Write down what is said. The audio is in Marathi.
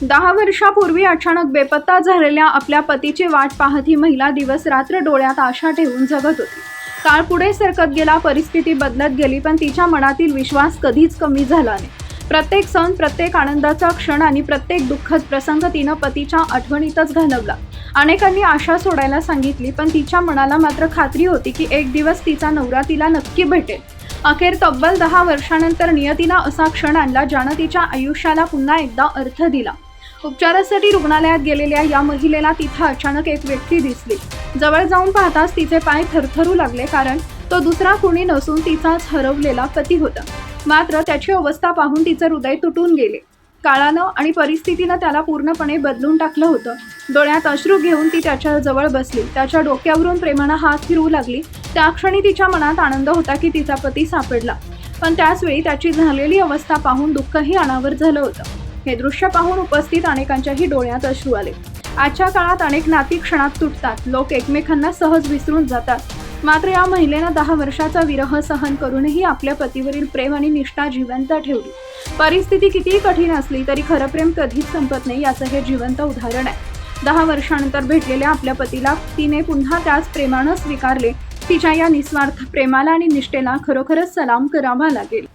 10 वर्षापूर्वी अचानक बेपत्ता झालेल्या आपल्या पतीची वाट पाहत ही महिला दिवस रात्र डोळ्यात आशा ठेवून जगत होती. काळ पुढे सरकत गेला, परिस्थिती बदलत गेली, पण तिच्या मनातील विश्वास कधीच कमी झाला नाही. प्रत्येक सण, प्रत्येक आनंदाचा क्षण आणि प्रत्येक दुःखद प्रसंग तिनं पतीच्या आठवणीतच घालवला. अनेकांनी आशा सोडायला सांगितली, पण तिच्या मनाला मात्र खात्री होती की एक दिवस तिचा नवरा तिला नक्की भेटेल. अखेर तब्बल 10 वर्षानंतर नियतीला असा क्षण आणला ज्यानं तिच्या आयुष्याला पुन्हा एकदा अर्थ दिला. उपचारासाठी रुग्णालयात गेलेल्या या महिलेला तिथं अचानक एक व्यक्ती दिसली. जवळ जाऊन पाहताच तिचे पाय थरथरू लागले, कारण तो दुसरा कोणी नसून तिचाच हरवलेला पती होता. मात्र त्याची अवस्था पाहून तिचं हृदय तुटून गेले. काळानं आणि परिस्थितीनं त्याला पूर्णपणे बदलून टाकलं होतं. डोळ्यात अश्रू घेऊन ती त्याच्या जवळ बसली. त्याच्या डोक्यावरून प्रेमानं हात फिरवू लागली. त्या क्षणी तिच्या मनात आनंद होता की तिचा पती सापडला, पण त्याचवेळी त्याची झालेली अवस्था पाहून दुःखही अनावर झालं होतं. हे दृश्य पाहून उपस्थित अनेकांच्याही डोळ्यात अश्रू आले. आजच्या काळात अनेक नाती क्षणात तुटतात, लोक एकमेकांना सहज विसरून जातात. मात्र या महिलेनं 10 वर्षाचा विरह सहन करूनही आपल्या पतीवरील प्रेम आणि निष्ठा जिवंत ठेवली. परिस्थिती कितीही कठीण असली तरी खरं प्रेम कधीच संपत नाही, याचं हे जिवंत उदाहरण आहे. 10 वर्षानंतर भेटलेल्या आपल्या पतीला तिने पुन्हा त्याच प्रेमानं स्वीकारले. तिच्या या निस्वार्थ प्रेमाला आणि निष्ठेला खरोखरच सलाम करावा लागेल.